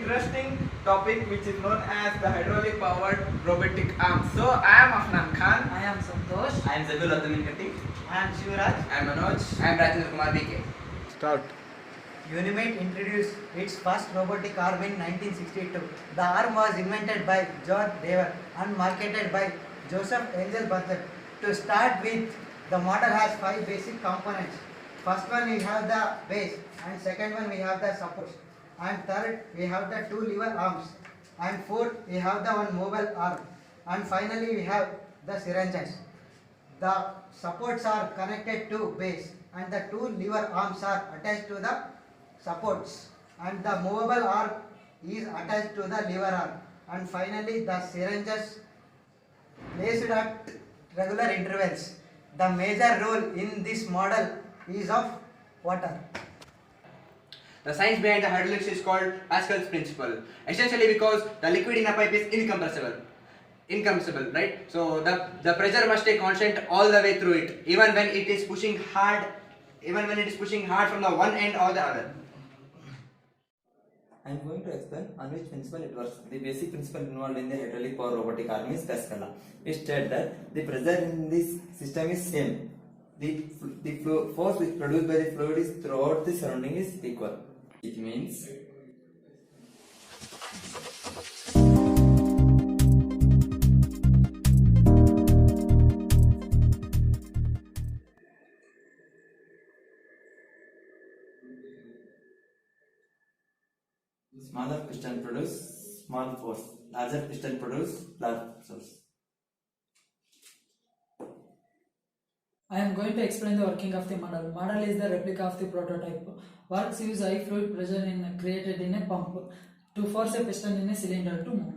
interesting topic which is known as the hydraulic powered robotic arms. So I am Afnan Khan. I am Santosh. I am Zabil Kati. I am Shivraj. I am Manoj. I am Rajendra Kumar BK. Start. Unimate introduced its first robotic arm in 1962. The arm was invented by George Dever and marketed by Joseph Angel Butler. To start with, the model has 5 basic components. First one we have the base, and second one we have the supports, and third we have the 2 lever arms, and fourth we have the one mobile arm, and finally we have the syringes. The supports are connected to base and the 2 lever arms are attached to the supports, and the movable arm is attached to the lever arm, and finally the syringes placed at regular intervals. The major role in this model is of water. The science behind the hydraulics is called Pascal's principle. Essentially because the liquid in a pipe is incompressible, right? So the pressure must stay constant all the way through it, even when it is pushing hard from the one end or the other. I am going to explain on which principle it works. The basic principle involved in the hydraulic power robotic arm is Pascal law. It states that the pressure in this system is same. The force which produced by the fluid is throughout the surrounding is equal. It means smaller piston produce small force, larger piston produce large force. I am going to explain the working of the model. Model is the replica of the prototype. Works use high fluid pressure created in a pump to force a piston in a cylinder to move.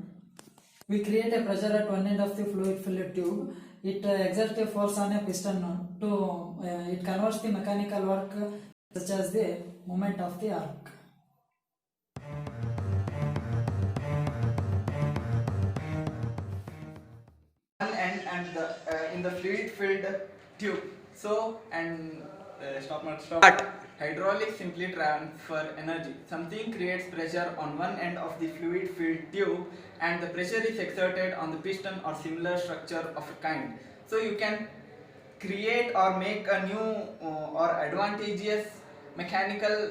We create a pressure at one end of the fluid-filled tube. It exerts a force on a piston to it converts the mechanical work such as the movement of the arc. One end and the in the fluid filled tube. So start. Hydraulics simply transfer energy. Something creates pressure on one end of the fluid filled tube, and the pressure is exerted on the piston or similar structure of a kind. So you can create or make a new or advantageous mechanical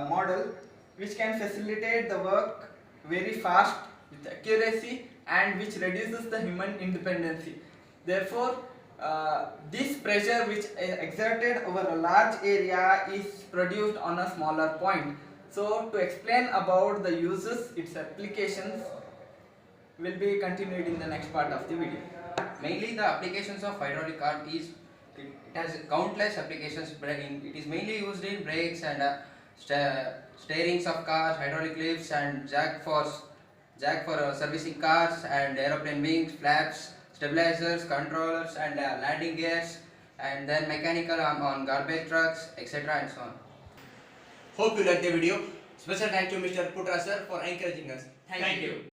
model which can facilitate the work very fast with accuracy and which reduces the human independency. Therefore, this pressure which is exerted over a large area is produced on a smaller point. So to explain about the uses, its applications will be continued in the next part of the video. Mainly the applications of hydraulic arm is it has countless applications. It is mainly used in brakes and steerings of cars, hydraulic lifts, and jack for servicing cars and aeroplane wings, flaps, stabilizers, controllers, and landing gears, and then mechanical arm on garbage trucks, etc. and so on. Hope you liked the video. Special thank you Mr. Putra sir for encouraging us. Thank you.